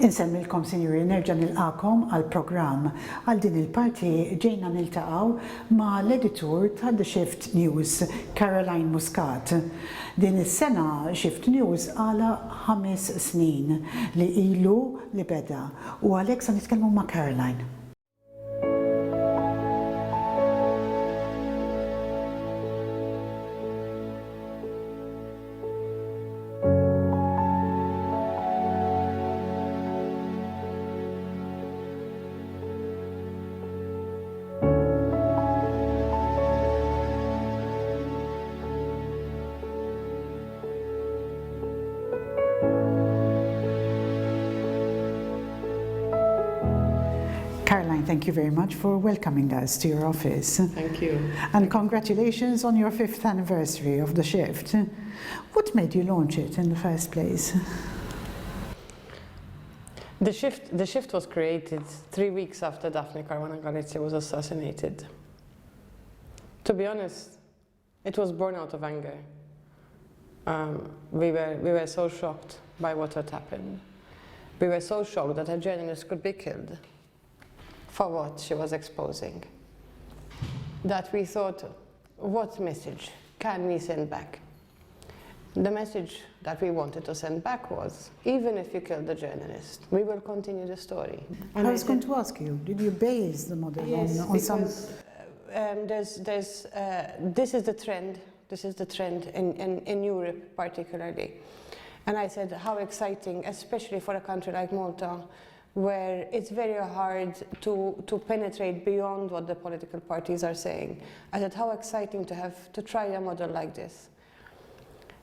Insemmilkom sinjuri nerġa' nilqakom għal programm għal din il-parti ġejna niltaqgħu ma' l-editur ta' The Shift News, Caroline Muscat. Din is-sena Shift News għala 5 snin li ilu li beda u għalhekk se nitkellmu ma' Caroline. Caroline, thank you very much for welcoming us to your office. Thank you. And congratulations on your 5th anniversary of The Shift. What made you launch it in the first place? The Shift was created 3 weeks after Daphne was assassinated. To be honest, it was born out of anger. We were so shocked by what had happened. We were so shocked that a journalist could be killed for what she was exposing, that we thought, what message can we send back? The message that we wanted to send back was, even if you kill the journalist, we will continue the story. And I was going to ask you, did you base the model on some... This is the trend in Europe particularly. And I said, how exciting, especially for a country like Malta, where it's very hard to penetrate beyond what the political parties are saying. I said, how exciting to try a model like this.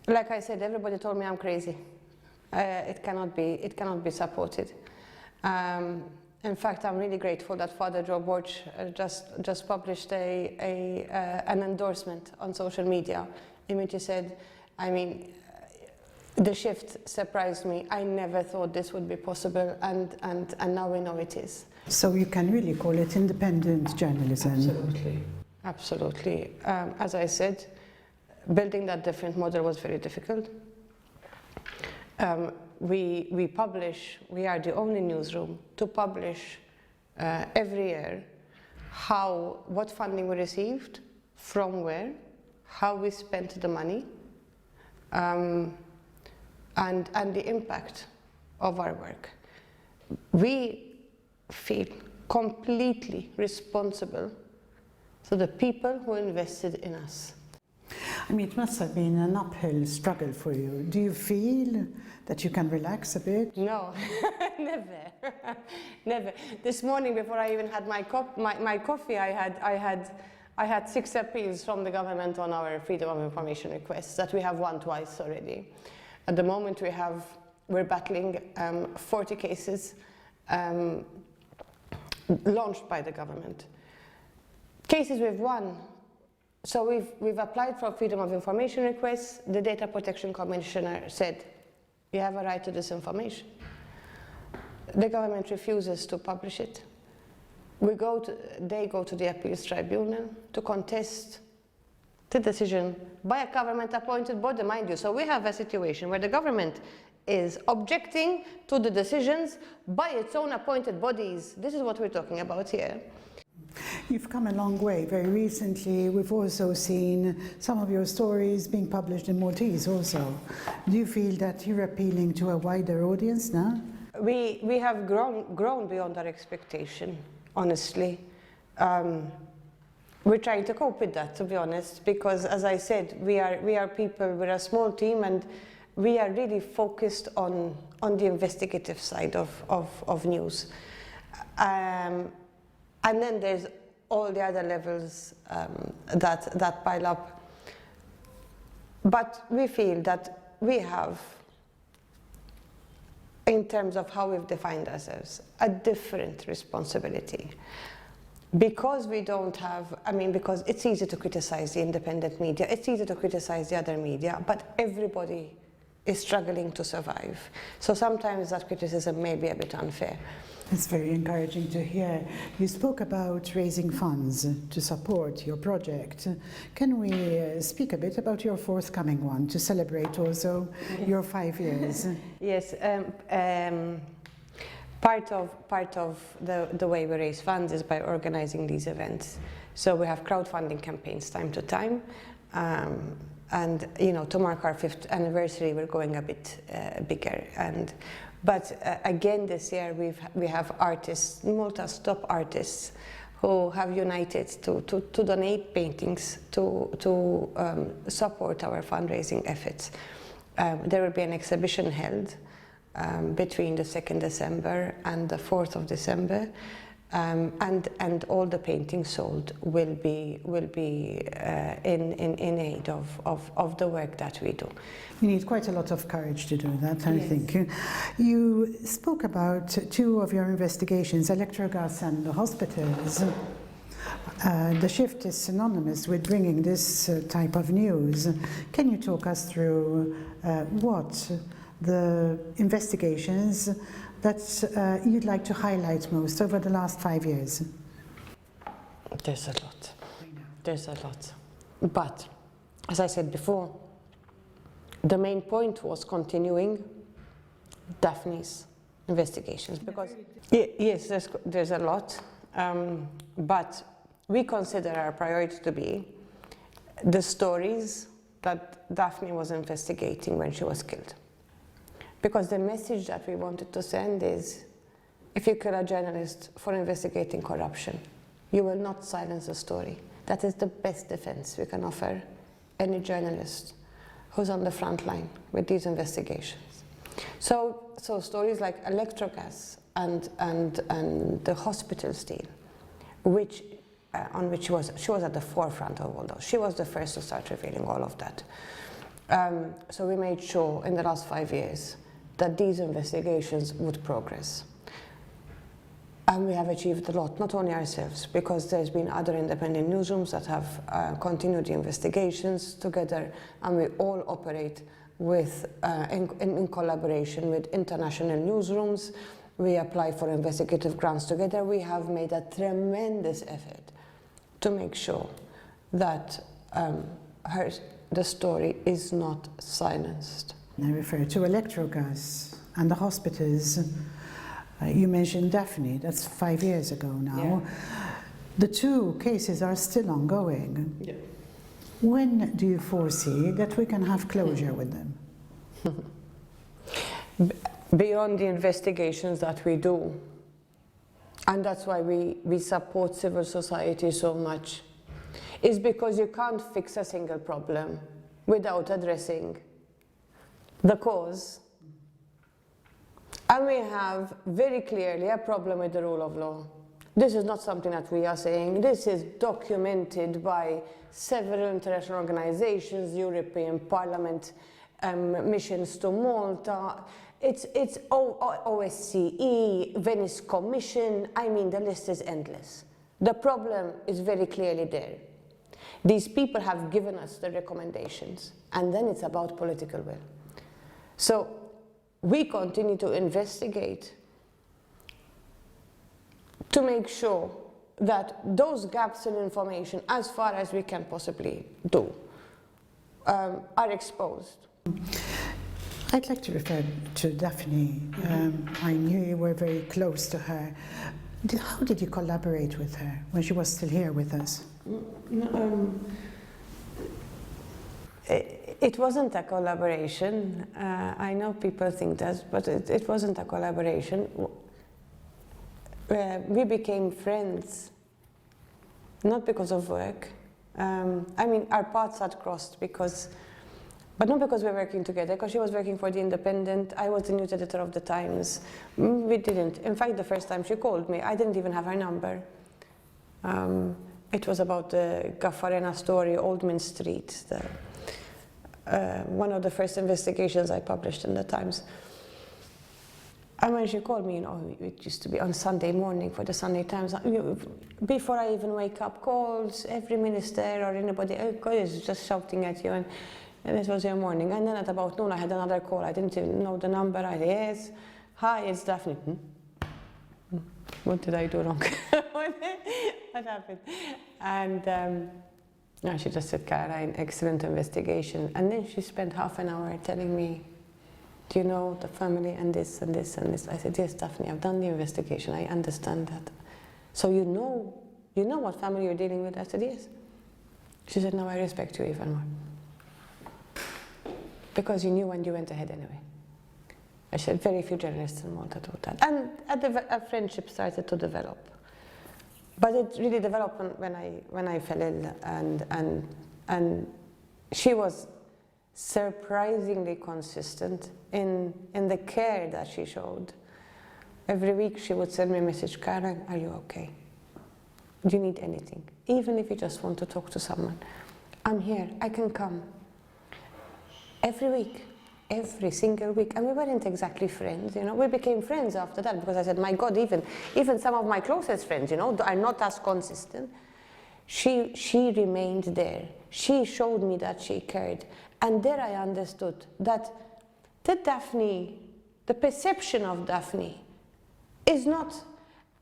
Like I said, everybody told me I'm crazy. It cannot be supported. In fact, I'm really grateful that Father Joe Borch just published an endorsement on social media in which he said, I mean, The Shift surprised me. I never thought this would be possible, and now we know it is. So you can really call it independent journalism. Absolutely. Absolutely. As I said, building that different model was very difficult. We are the only newsroom to publish every year what funding we received, from where, how we spent the money, and the impact of our work. We feel completely responsible to the people who invested in us. I mean, it must have been an uphill struggle for you. Do you feel that you can relax a bit? No, never, never. This morning, before I even had my coffee, I had 6 appeals from the government on our freedom of information requests that we have won twice already. At the moment, we're battling 40 cases launched by the government. Cases we've won. So we've applied for freedom of information requests. The Data Protection Commissioner said, you have a right to this information. The government refuses to publish it. They go to the appeals tribunal to contest the decision by a government-appointed body, mind you. So we have a situation where the government is objecting to the decisions by its own appointed bodies. This is what we're talking about here. You've come a long way. Very recently, we've also seen some of your stories being published in Maltese also. Do you feel that you're appealing to a wider audience now? We have grown beyond our expectation, honestly. We're trying to cope with that, to be honest, because, as I said, we are people, we're a small team, and we are really focused on the investigative side of news. And then there's all the other levels that pile up. But we feel that we have, in terms of how we've defined ourselves, a different responsibility. Because we don't have, because it's easy to criticize the independent media, it's easy to criticize the other media, but everybody is struggling to survive. So sometimes that criticism may be a bit unfair. It's very encouraging to hear. You spoke about raising funds to support your project. Can we speak a bit about your forthcoming one to celebrate also your 5 years? Yes. part of the way we raise funds is by organizing these events. So we have crowdfunding campaigns time to time, and to mark our 5th anniversary, we're going a bit bigger. But again, this year we have artists, Malta's top artists, who have united to donate paintings to support our fundraising efforts. There will be an exhibition held between the 2nd December and the 4th of December, and all the paintings sold will be in aid of the work that we do. You need quite a lot of courage to do that, I think. You spoke about 2 of your investigations, electrogas and the hospitals. The shift is synonymous with bringing this type of news. Can you talk us through what the investigations that you'd like to highlight most over the last 5 years? There's a lot. There's a lot. But, as I said before, the main point was continuing Daphne's investigations, because yes, there's a lot, but we consider our priority to be the stories that Daphne was investigating when she was killed. Because the message that we wanted to send is, if you kill a journalist for investigating corruption, you will not silence the story. That is the best defense we can offer any journalist who's on the front line with these investigations. So stories like electrogas and the hospital steal, on which she was at the forefront of all those. She was the first to start revealing all of that. So we made sure in the last 5 years that these investigations would progress. And we have achieved a lot, not only ourselves, because there's been other independent newsrooms that have continued the investigations together, and we all operate with, in collaboration with international newsrooms. We apply for investigative grants together. We have made a tremendous effort to make sure that the story is not silenced. I refer to electrogas and the hospitals. You mentioned Daphne, that's 5 years ago now. Yeah. The 2 cases are still ongoing. Yeah. When do you foresee that we can have closure with them? Beyond the investigations that we do, and that's why we support civil society so much, is because you can't fix a single problem without addressing the cause. And we have very clearly a problem with the rule of law. This is not something that we are saying. This is documented by several international organizations, European Parliament missions to Malta. It's OSCE, Venice Commission. I mean, the list is endless. The problem is very clearly there. These people have given us the recommendations, and then it's about political will. So we continue to investigate to make sure that those gaps in information, as far as we can possibly do, are exposed. I'd like to refer to Daphne. I knew you were very close to her. How did you collaborate with her when she was still here with us? It wasn't a collaboration. I know people think that, but it wasn't a collaboration. We became friends, not because of work. I mean, our paths had crossed but not because we were working together, because she was working for The Independent, I was the news editor of The Times. We didn't. In fact, the first time she called me, I didn't even have her number. It was about the Gaffarena story, Oldman Street, one of the first investigations I published in The Times. And when she called me, it used to be on Sunday morning for the Sunday Times. Before I even wake up, calls, every minister or anybody is just shouting at you. And it was your morning. And then at about noon, I had another call. I didn't even know the number. I said, yes, hi, it's Daphne. What did I do wrong? What happened? And she just said, Caroline, excellent investigation. And then she spent half an hour telling me do you know the family and this and this and this? I said, yes, Daphne, I've done the investigation, I understand that. So you know what family you're dealing with? I said, yes. She said, no, I respect you even more. Because you knew when you went ahead anyway. I said, very few journalists in Malta do that. And a friendship started to develop. But it really developed when I fell ill, and she was surprisingly consistent in the care that she showed. Every week she would send me a message, Caroline, are you okay? Do you need anything? Even if you just want to talk to someone, I'm here, I can come. Every week, every single week. And we weren't exactly friends, you know. We became friends after that because I said, my God, even some of my closest friends, you know, are not as consistent. She remained there. She showed me that she cared. And there I understood that the perception of Daphne is not.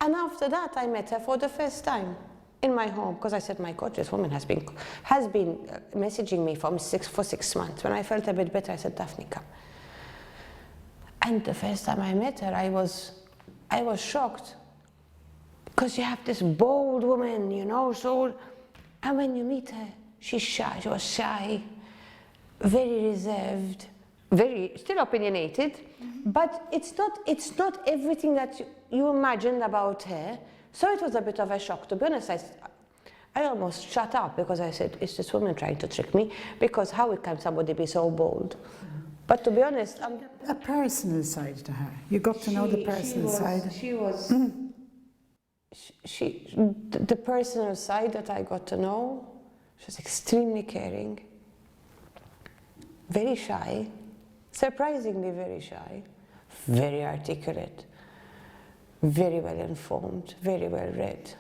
And after that, I met her for the first time in my home, because I said, my God, this woman has been messaging me for 6 months. When I felt a bit better, I said, Daphne, come. And the first time I met her, I was shocked, because you have this bold woman, you know, and when you meet her, she's shy. She was shy, very reserved, still opinionated, but it's not everything that you imagined about her. So it was a bit of a shock. To be honest, I almost shut up, because I said, is this woman trying to trick me? Because how can somebody be so bold? But to be honest, a personal side to her. You got to know the personal side. The personal side that I got to know, she was extremely caring, very shy, surprisingly very shy, very articulate, very well informed, very well read.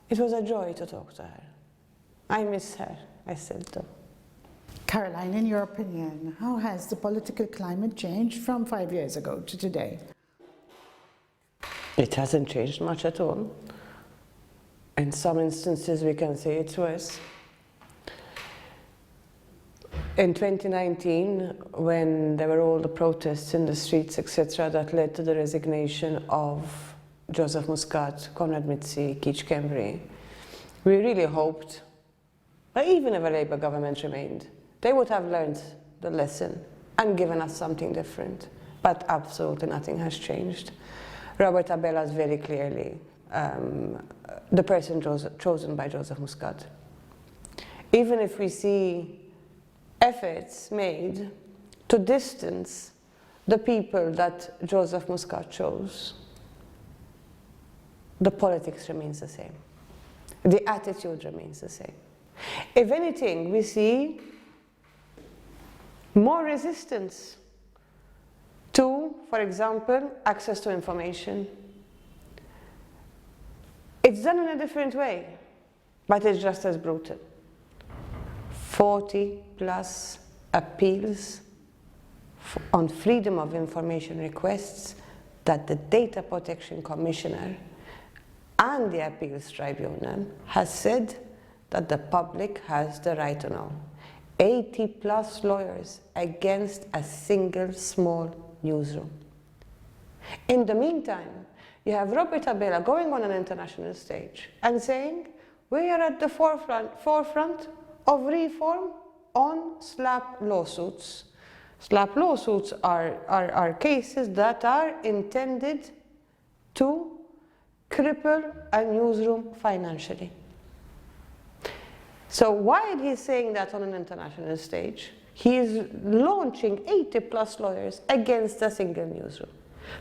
It was a joy to talk to her. I miss her, I still do. Caroline, in your opinion, how has the political climate changed from 5 years ago to today? It hasn't changed much at all. In some instances, we can say it's worse. In 2019, when there were all the protests in the streets, etc., that led to the resignation of Joseph Muscat, Conrad Mitzi, Keith Kembry, we really hoped that even if a Labour government remained, they would have learned the lesson and given us something different. But absolutely nothing has changed. Robert Abela is very clearly the person chosen by Joseph Muscat. Even if we see efforts made to distance the people that Joseph Muscat chose, the politics remains the same. The attitude remains the same. If anything, we see more resistance to, for example, access to information. It's done in a different way, but it's just as brutal. 40+ appeals on freedom of information requests that the Data Protection Commissioner and the Appeals Tribunal has said that the public has the right to know. 80+ lawyers against a single small newsroom. In the meantime, you have Robert Abela going on an international stage and saying, we are at the forefront of reform on SLAPP lawsuits. SLAPP lawsuits are cases that are intended to cripple a newsroom financially. So while he's saying that on an international stage, he is launching 80+ lawyers against a single newsroom.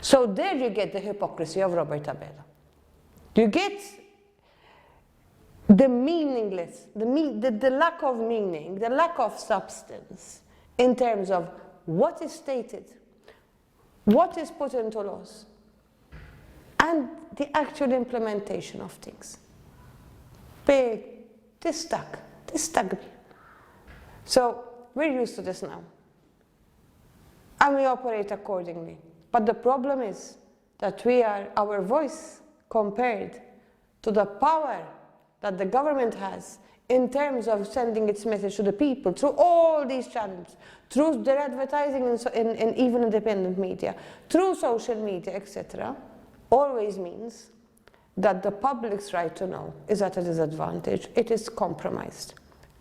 So there you get the hypocrisy of Robert Abela. You get the meaningless, the lack of meaning, the lack of substance in terms of what is stated, what is put into laws, and the actual implementation of things. This stuck me. So we're used to this now, and we operate accordingly. But the problem is that our voice compared to the power that the government has in terms of sending its message to the people through all these channels, through their advertising in even independent media, through social media, etc., always means that the public's right to know is at a disadvantage. It is compromised.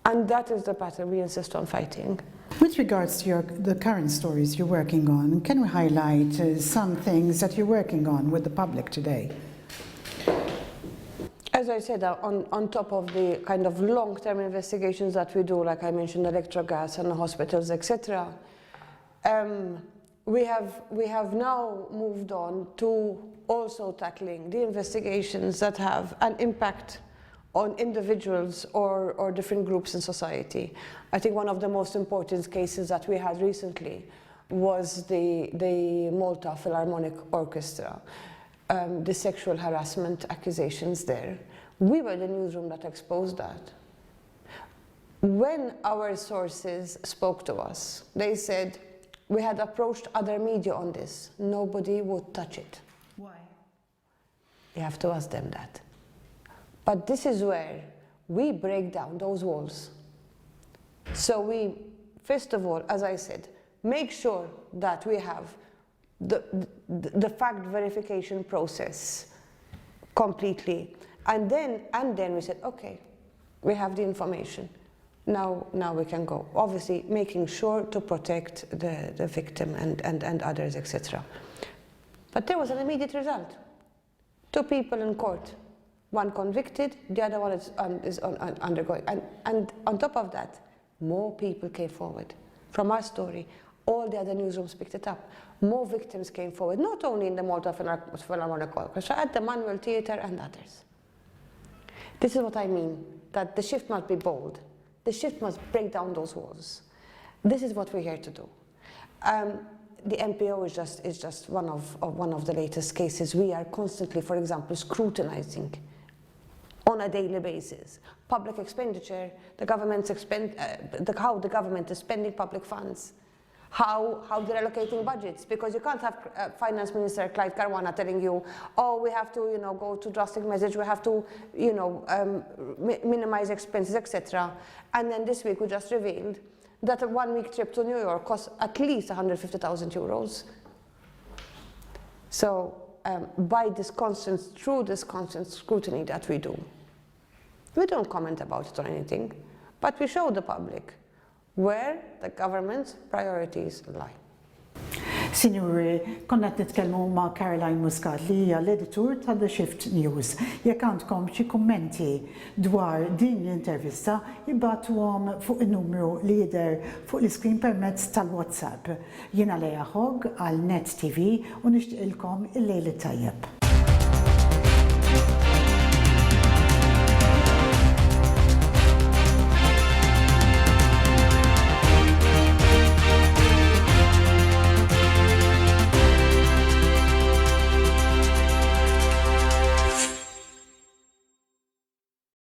And that is the battle we insist on fighting. With regards to the current stories you're working on, can we highlight some things that you're working on with the public today? As I said, on top of the kind of long-term investigations that we do, like I mentioned, electrogas and hospitals, etc., we have now moved on to also tackling the investigations that have an impact on individuals or different groups in society. I think one of the most important cases that we had recently was the Malta Philharmonic Orchestra, the sexual harassment accusations there. We were the newsroom that exposed that. When our sources spoke to us, they said, we had approached other media on this. Nobody would touch it. Why? You have to ask them that. But this is where we break down those walls. So we, first of all, as I said, make sure that we have the fact verification process completely. And then we said, okay, we have the information. Now we can go. Obviously, making sure to protect the victim and others, etc. But there was an immediate result. 2 people in court. One convicted, the other one is undergoing. And on top of that, more people came forward. From our story, all the other newsrooms picked it up. More victims came forward, not only in the Malta Philharmonic Orchestra, at the Manuel Theatre and others. This is what I mean, that the shift must be bold. The shift must break down those walls. This is what we're here to do. The MPO is just one of the latest cases. We are constantly, for example, scrutinizing on a daily basis public expenditure, how the government is spending public funds, how they're allocating budgets, because you can't have Finance Minister Clyde Caruana telling you, oh, we have to go to drastic measures, we have to minimize expenses, etc. And then this week we just revealed that a 1-week trip to New York costs at least 150,000 euros. So through this constant scrutiny that we do, we don't comment about it or anything, but we show the public where the government's priorities lie. Sinjuri, konna qed nitkellmu ma' Caroline Muscat li hija l-editur ta' The Shift News. Jekk għandkom xi kummenti dwar din l-intervista, ibbagħtuhom fuq in-numru li jidher fuq l-iskrin permezz tal-WhatsApp. Jiena Hogg għal Net TV u nixtieqilkom il-lejl it-tajjeb.